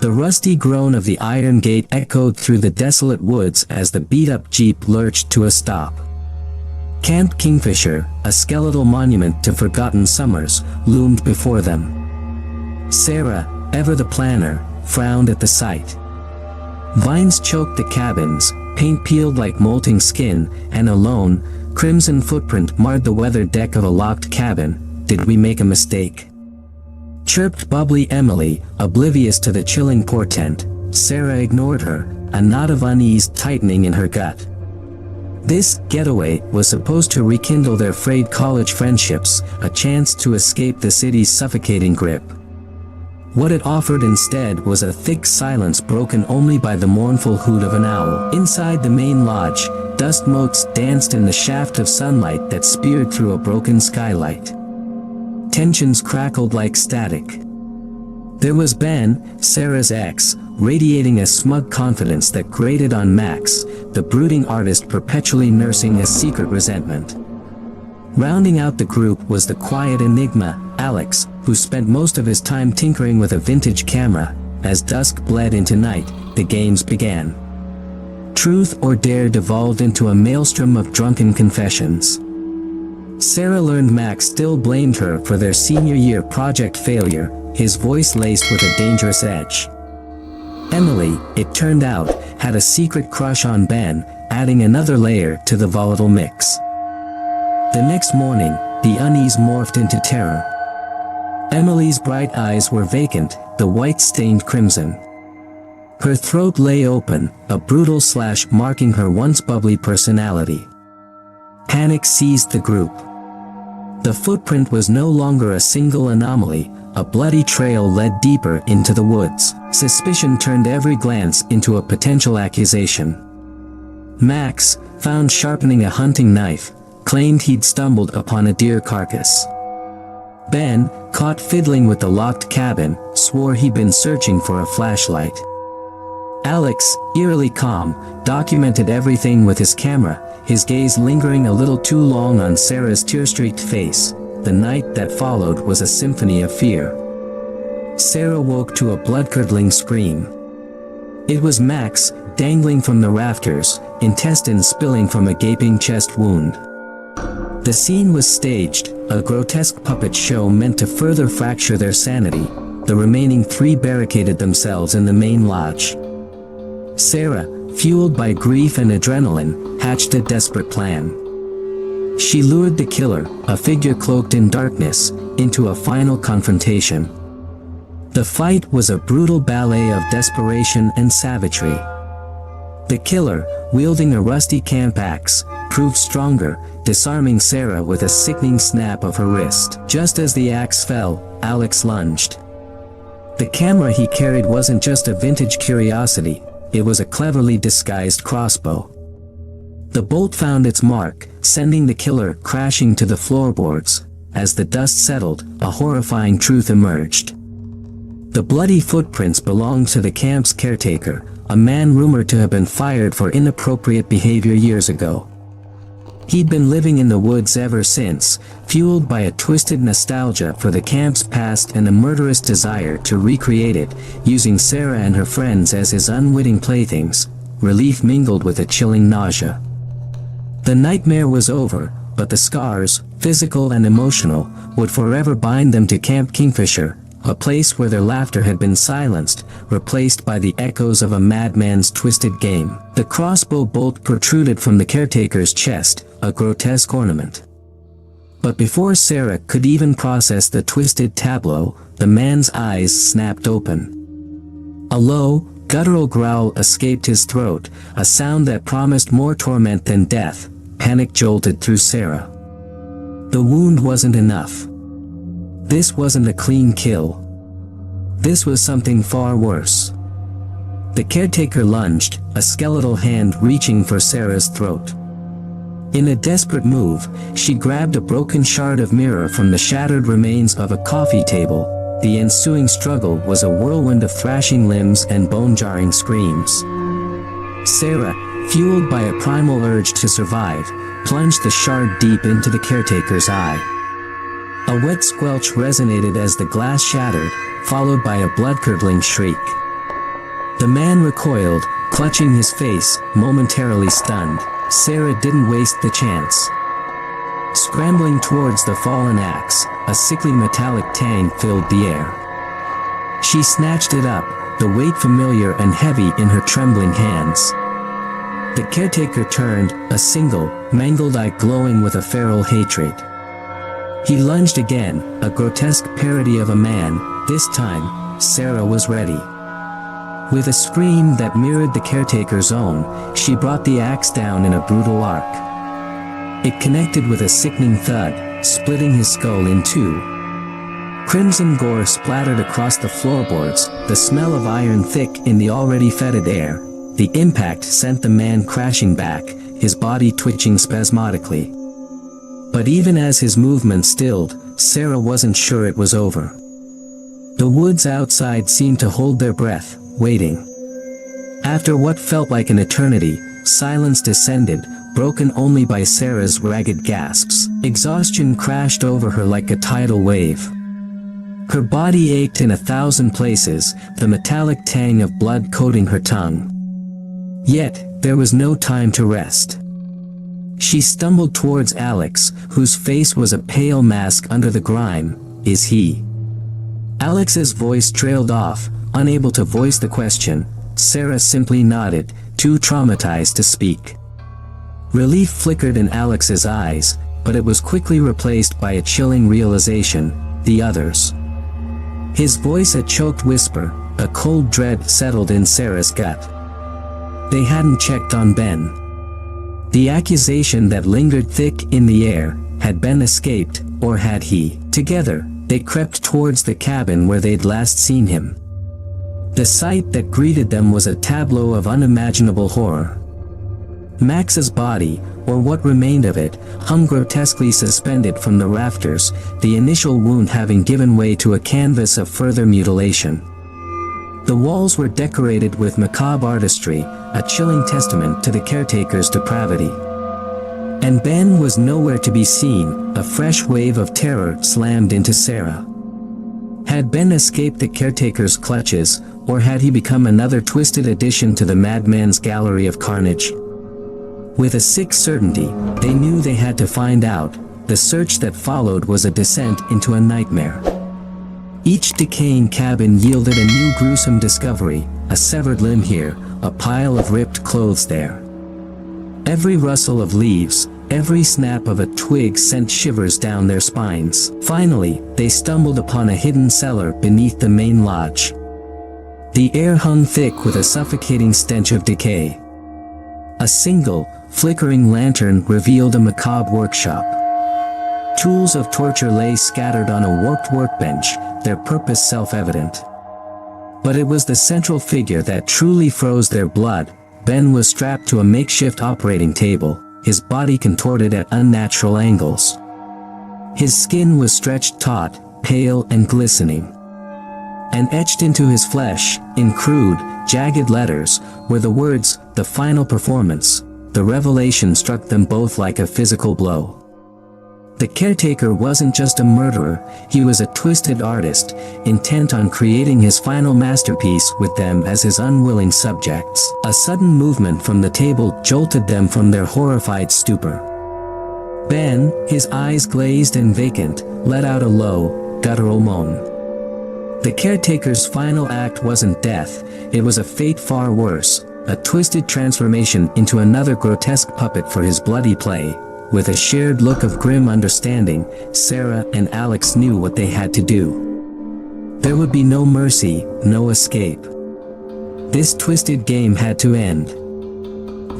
The rusty groan of the iron gate echoed through the desolate woods as the beat-up jeep lurched to a stop. Camp Kingfisher, a skeletal monument to forgotten summers, loomed before them. Sarah, ever the planner, frowned at the sight. Vines choked the cabins, paint peeled like molting skin, and a lone, crimson footprint marred the weathered deck of a locked cabin. Did we make a mistake? Chirped bubbly Emily, oblivious to the chilling portent. Sarah ignored her, a knot of unease tightening in her gut. This getaway was supposed to rekindle their frayed college friendships, a chance to escape the city's suffocating grip. What it offered instead was a thick silence broken only by the mournful hoot of an owl. Inside the main lodge, dust motes danced in the shaft of sunlight that speared through a broken skylight. Tensions crackled like static. There was Ben, Sarah's ex, radiating a smug confidence that grated on Max, the brooding artist perpetually nursing a secret resentment. Rounding out the group was the quiet enigma, Alex, who spent most of his time tinkering with a vintage camera. As dusk bled into night, the games began. Truth or dare devolved into a maelstrom of drunken confessions. Sarah learned Max still blamed her for their senior year project failure, his voice laced with a dangerous edge. Emily, it turned out, had a secret crush on Ben, adding another layer to the volatile mix. The next morning, the unease morphed into terror. Emily's bright eyes were vacant, the white stained crimson. Her throat lay open, a brutal slash marking her once bubbly personality. Panic seized the group. The footprint was no longer a single anomaly, a bloody trail led deeper into the woods. Suspicion turned every glance into a potential accusation. Max, found sharpening a hunting knife, claimed he'd stumbled upon a deer carcass. Ben, caught fiddling with the locked cabin, swore he'd been searching for a flashlight. Alex, eerily calm, documented everything with his camera, his gaze lingering a little too long on Sarah's tear-streaked face. The night that followed was a symphony of fear. Sarah woke to a blood-curdling scream. It was Max, dangling from the rafters, intestines spilling from a gaping chest wound. The scene was staged, a grotesque puppet show meant to further fracture their sanity. The remaining three barricaded themselves in the main lodge. Sarah, fueled by grief and adrenaline, hatched a desperate plan. She lured the killer, a figure cloaked in darkness, into a final confrontation. The fight was a brutal ballet of desperation and savagery. The killer, wielding a rusty camp axe, proved stronger, disarming Sarah with a sickening snap of her wrist. Just as the axe fell, Alex lunged. The camera he carried wasn't just a vintage curiosity, it was a cleverly disguised crossbow. The bolt found its mark, sending the killer crashing to the floorboards. As the dust settled, a horrifying truth emerged. The bloody footprints belonged to the camp's caretaker, a man rumored to have been fired for inappropriate behavior years ago. He'd been living in the woods ever since, fueled by a twisted nostalgia for the camp's past and a murderous desire to recreate it, using Sarah and her friends as his unwitting playthings. Relief mingled with a chilling nausea. The nightmare was over, but the scars, physical and emotional, would forever bind them to Camp Kingfisher, a place where their laughter had been silenced, replaced by the echoes of a madman's twisted game. The crossbow bolt protruded from the caretaker's chest, a grotesque ornament. But before Sarah could even process the twisted tableau, the man's eyes snapped open. A low, guttural growl escaped his throat, a sound that promised more torment than death. Panic jolted through Sarah. The wound wasn't enough. This wasn't a clean kill. This was something far worse. The caretaker lunged, a skeletal hand reaching for Sarah's throat. In a desperate move, she grabbed a broken shard of mirror from the shattered remains of a coffee table. The ensuing struggle was a whirlwind of thrashing limbs and bone-jarring screams. Sarah, fueled by a primal urge to survive, plunged the shard deep into the caretaker's eye. A wet squelch resonated as the glass shattered, followed by a blood-curdling shriek. The man recoiled, clutching his face, momentarily stunned. Sarah didn't waste the chance. Scrambling towards the fallen axe, a sickly metallic tang filled the air. She snatched it up, the weight familiar and heavy in her trembling hands. The caretaker turned, a single, mangled eye glowing with a feral hatred. He lunged again, a grotesque parody of a man. This time, Sarah was ready. With a scream that mirrored the caretaker's own, she brought the axe down in a brutal arc. It connected with a sickening thud, splitting his skull in two. Crimson gore splattered across the floorboards, the smell of iron thick in the already fetid air. The impact sent the man crashing back, his body twitching spasmodically. But even as his movement stilled, Sarah wasn't sure it was over. The woods outside seemed to hold their breath, waiting. After what felt like an eternity, silence descended, broken only by Sarah's ragged gasps. Exhaustion crashed over her like a tidal wave. Her body ached in 1,000 places, the metallic tang of blood coating her tongue. Yet, there was no time to rest. She stumbled towards Alex, whose face was a pale mask under the grime. Is he? Alex's voice trailed off, unable to voice the question. Sarah simply nodded, too traumatized to speak. Relief flickered in Alex's eyes, but it was quickly replaced by a chilling realization: the others. His voice a choked whisper, a cold dread settled in Sarah's gut. They hadn't checked on Ben. The accusation that lingered thick in the air, had Ben escaped, or had he? Together, they crept towards the cabin where they'd last seen him. The sight that greeted them was a tableau of unimaginable horror. Max's body, or what remained of it, hung grotesquely suspended from the rafters, the initial wound having given way to a canvas of further mutilation. The walls were decorated with macabre artistry, a chilling testament to the caretaker's depravity. And Ben was nowhere to be seen. A fresh wave of terror slammed into Sarah. Had Ben escaped the caretaker's clutches, or had he become another twisted addition to the madman's gallery of carnage? With a sick certainty, they knew they had to find out. The search that followed was a descent into a nightmare. Each decaying cabin yielded a new gruesome discovery, a severed limb here, a pile of ripped clothes there. Every rustle of leaves, every snap of a twig sent shivers down their spines. Finally, they stumbled upon a hidden cellar beneath the main lodge. The air hung thick with a suffocating stench of decay. A single, flickering lantern revealed a macabre workshop. Tools of torture lay scattered on a warped workbench, their purpose self-evident. But it was the central figure that truly froze their blood. Ben was strapped to a makeshift operating table, his body contorted at unnatural angles. His skin was stretched taut, pale and glistening. And etched into his flesh, in crude, jagged letters, were the words, "The final performance." The revelation struck them both like a physical blow. The caretaker wasn't just a murderer, he was a twisted artist, intent on creating his final masterpiece with them as his unwilling subjects. A sudden movement from the table jolted them from their horrified stupor. Ben, his eyes glazed and vacant, let out a low, guttural moan. The caretaker's final act wasn't death, it was a fate far worse, a twisted transformation into another grotesque puppet for his bloody play. With a shared look of grim understanding, Sarah and Alex knew what they had to do. There would be no mercy, no escape. This twisted game had to end.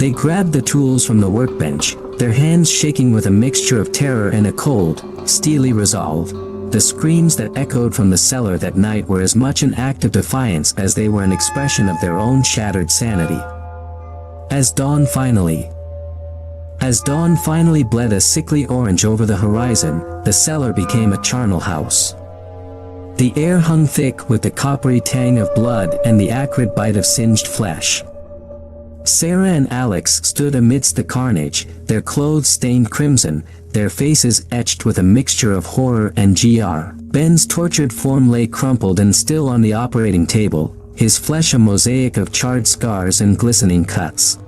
They grabbed the tools from the workbench, their hands shaking with a mixture of terror and a cold, steely resolve. The screams that echoed from the cellar that night were as much an act of defiance as they were an expression of their own shattered sanity. As dawn finally bled a sickly orange over the horizon, the cellar became a charnel house. The air hung thick with the coppery tang of blood and the acrid bite of singed flesh. Sarah and Alex stood amidst the carnage, their clothes stained crimson, their faces etched with a mixture of horror and gr. Ben's tortured form lay crumpled and still on the operating table, his flesh a mosaic of charred scars and glistening cuts.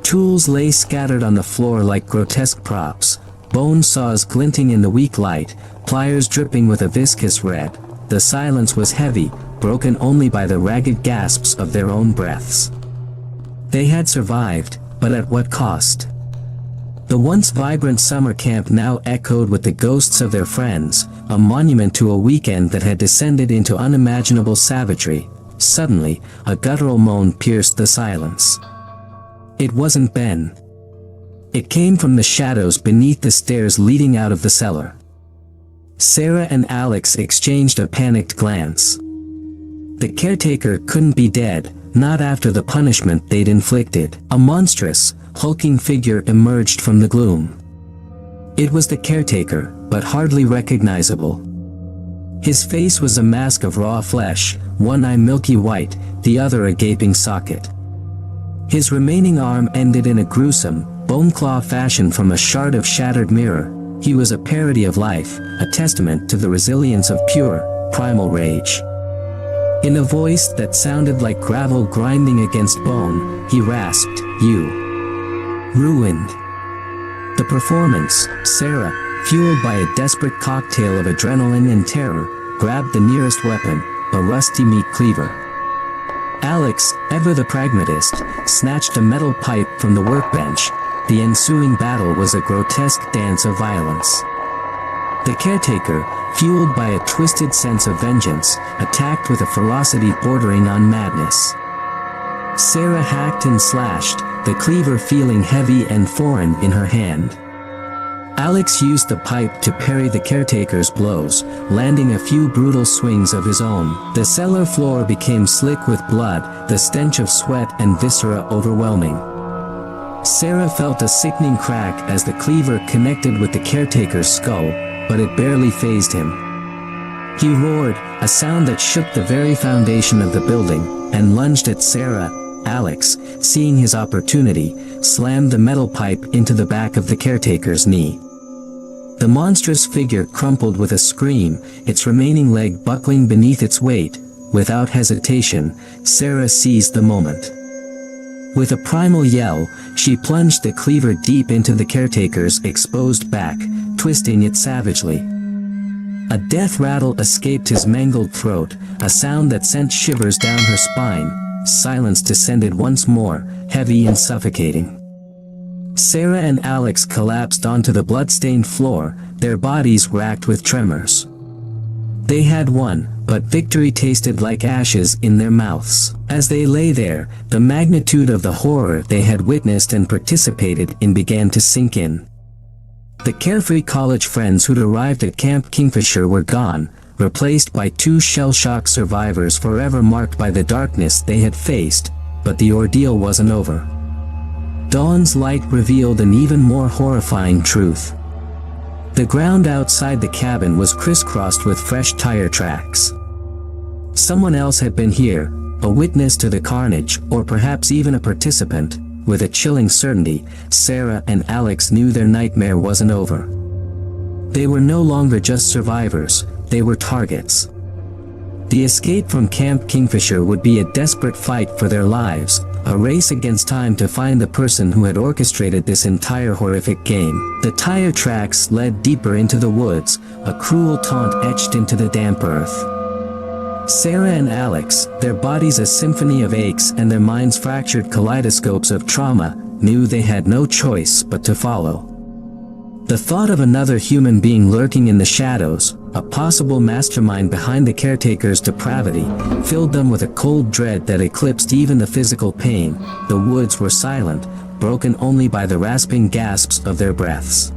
Tools lay scattered on the floor like grotesque props, bone saws glinting in the weak light, pliers dripping with a viscous red. The silence was heavy, broken only by the ragged gasps of their own breaths. They had survived, but at what cost? The once vibrant summer camp now echoed with the ghosts of their friends, a monument to a weekend that had descended into unimaginable savagery. Suddenly, a guttural moan pierced the silence. It wasn't Ben. It came from the shadows beneath the stairs leading out of the cellar. Sarah and Alex exchanged a panicked glance. The caretaker couldn't be dead, not after the punishment they'd inflicted. A monstrous, hulking figure emerged from the gloom. It was the caretaker, but hardly recognizable. His face was a mask of raw flesh, one eye milky white, the other a gaping socket. His remaining arm ended in a gruesome, bone-claw fashion from a shard of shattered mirror. He was a parody of life, a testament to the resilience of pure, primal rage. In a voice that sounded like gravel grinding against bone, he rasped, "You ruined the performance." Sarah, fueled by a desperate cocktail of adrenaline and terror, grabbed the nearest weapon, a rusty meat cleaver. Alex, ever the pragmatist, snatched a metal pipe from the workbench. The ensuing battle was a grotesque dance of violence. The caretaker, fueled by a twisted sense of vengeance, attacked with a ferocity bordering on madness. Sarah hacked and slashed, the cleaver feeling heavy and foreign in her hand. Alex used the pipe to parry the caretaker's blows, landing a few brutal swings of his own. The cellar floor became slick with blood, the stench of sweat and viscera overwhelming. Sarah felt a sickening crack as the cleaver connected with the caretaker's skull, but it barely fazed him. He roared, a sound that shook the very foundation of the building, and lunged at Sarah. Alex, seeing his opportunity, slammed the metal pipe into the back of the caretaker's knee. The monstrous figure crumpled with a scream, its remaining leg buckling beneath its weight. Without hesitation, Sarah seized the moment. With a primal yell, she plunged the cleaver deep into the caretaker's exposed back, twisting it savagely. A death rattle escaped his mangled throat, a sound that sent shivers down her spine. Silence descended once more, heavy and suffocating. Sarah and Alex collapsed onto the blood-stained floor, their bodies racked with tremors. They had won, but victory tasted like ashes in their mouths. As they lay there, the magnitude of the horror they had witnessed and participated in began to sink in. The carefree college friends who'd arrived at Camp Kingfisher were gone, replaced by two shell-shock survivors forever marked by the darkness they had faced, but the ordeal wasn't over. Dawn's light revealed an even more horrifying truth. The ground outside the cabin was crisscrossed with fresh tire tracks. Someone else had been here, a witness to the carnage, or perhaps even a participant. With a chilling certainty, Sarah and Alex knew their nightmare wasn't over. They were no longer just survivors, they were targets. The escape from Camp Kingfisher would be a desperate fight for their lives, a race against time to find the person who had orchestrated this entire horrific game. The tire tracks led deeper into the woods, a cruel taunt etched into the damp earth. Sarah and Alex, their bodies a symphony of aches and their minds fractured kaleidoscopes of trauma, knew they had no choice but to follow. The thought of another human being lurking in the shadows, a possible mastermind behind the caretaker's depravity, filled them with a cold dread that eclipsed even the physical pain. The woods were silent, broken only by the rasping gasps of their breaths.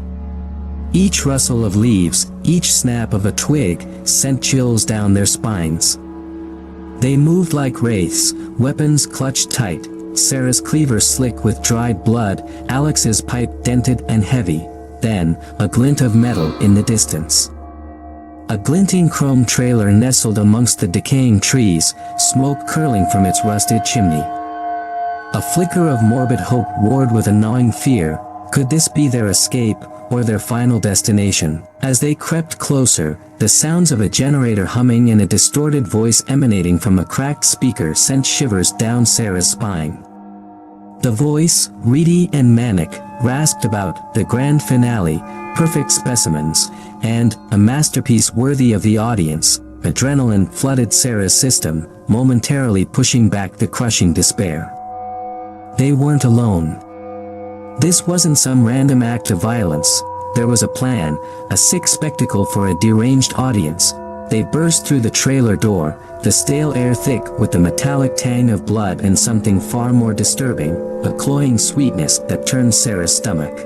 Each rustle of leaves, each snap of a twig, sent chills down their spines. They moved like wraiths, weapons clutched tight, Sarah's cleaver slick with dried blood, Alex's pipe dented and heavy. Then, a glint of metal in the distance. A glinting chrome trailer nestled amongst the decaying trees, smoke curling from its rusted chimney. A flicker of morbid hope warred with a gnawing fear. Could this be their escape, or their final destination? As they crept closer, the sounds of a generator humming and a distorted voice emanating from a cracked speaker sent shivers down Sarah's spine. The voice, reedy and manic, rasped about the grand finale, perfect specimens, and a masterpiece worthy of the audience. Adrenaline flooded Sarah's system, momentarily pushing back the crushing despair. They weren't alone. This wasn't some random act of violence. There was a plan, a sick spectacle for a deranged audience. They burst through the trailer door, the stale air thick with the metallic tang of blood and something far more disturbing, a cloying sweetness that turned Sarah's stomach.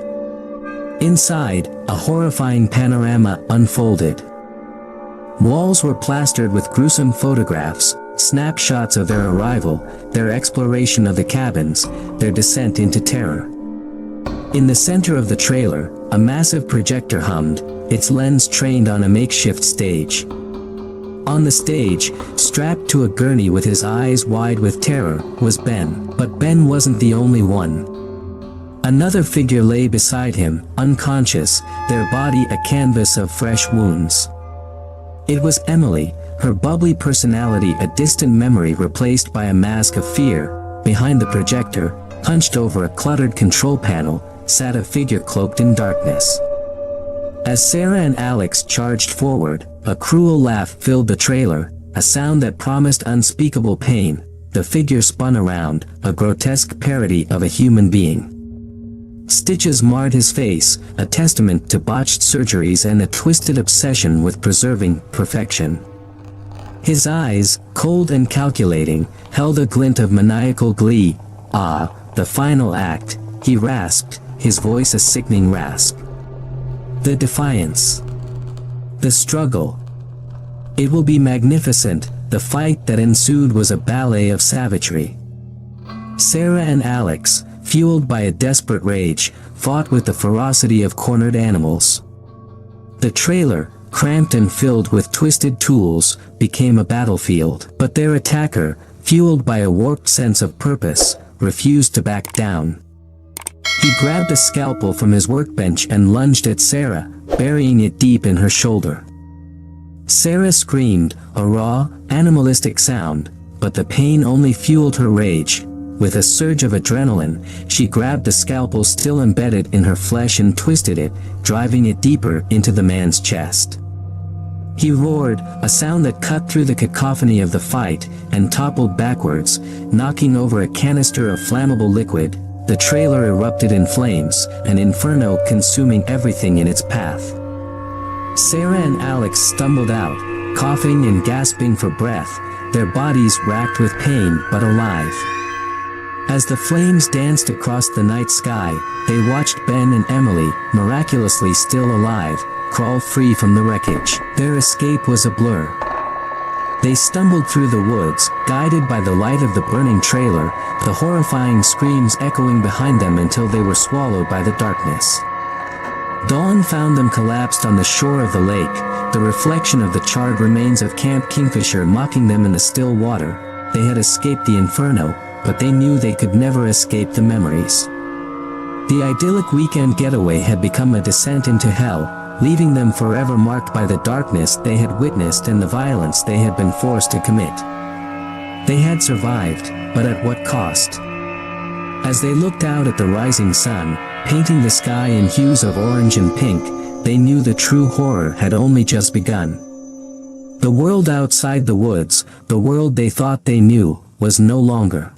Inside, a horrifying panorama unfolded. Walls were plastered with gruesome photographs, snapshots of their arrival, their exploration of the cabins, their descent into terror. In the center of the trailer, a massive projector hummed, its lens trained on a makeshift stage. On the stage, strapped to a gurney with his eyes wide with terror, was Ben. But Ben wasn't the only one. Another figure lay beside him, unconscious, their body a canvas of fresh wounds. It was Emily, her bubbly personality a distant memory replaced by a mask of fear. Behind the projector, hunched over a cluttered control panel, sat a figure cloaked in darkness. As Sarah and Alex charged forward, a cruel laugh filled the trailer, a sound that promised unspeakable pain. The figure spun around, a grotesque parody of a human being. Stitches marred his face, a testament to botched surgeries and a twisted obsession with preserving perfection. His eyes, cold and calculating, held a glint of maniacal glee. "Ah, the final act," he rasped, his voice a sickening rasp. The defiance. The struggle. It will be magnificent. The fight that ensued was a ballet of savagery. Sarah and Alex, fueled by a desperate rage, fought with the ferocity of cornered animals. The trailer, cramped and filled with twisted tools, became a battlefield. But their attacker, fueled by a warped sense of purpose, refused to back down. He grabbed a scalpel from his workbench and lunged at Sarah, burying it deep in her shoulder. Sarah screamed, a raw, animalistic sound, but the pain only fueled her rage. With a surge of adrenaline, she grabbed the scalpel still embedded in her flesh and twisted it, driving it deeper into the man's chest. He roared, a sound that cut through the cacophony of the fight, and toppled backwards, knocking over a canister of flammable liquid. The trailer erupted in flames, an inferno consuming everything in its path. Sarah and Alex stumbled out, coughing and gasping for breath, their bodies racked with pain but alive. As the flames danced across the night sky, they watched Ben and Emily, miraculously still alive, crawl free from the wreckage. Their escape was a blur. They stumbled through the woods, guided by the light of the burning trailer, the horrifying screams echoing behind them until they were swallowed by the darkness. Dawn found them collapsed on the shore of the lake, the reflection of the charred remains of Camp Kingfisher mocking them in the still water. They had escaped the inferno, but they knew they could never escape the memories. The idyllic weekend getaway had become a descent into hell, leaving them forever marked by the darkness they had witnessed and the violence they had been forced to commit. They had survived, but at what cost? As they looked out at the rising sun, painting the sky in hues of orange and pink, they knew the true horror had only just begun. The world outside the woods, the world they thought they knew, was no longer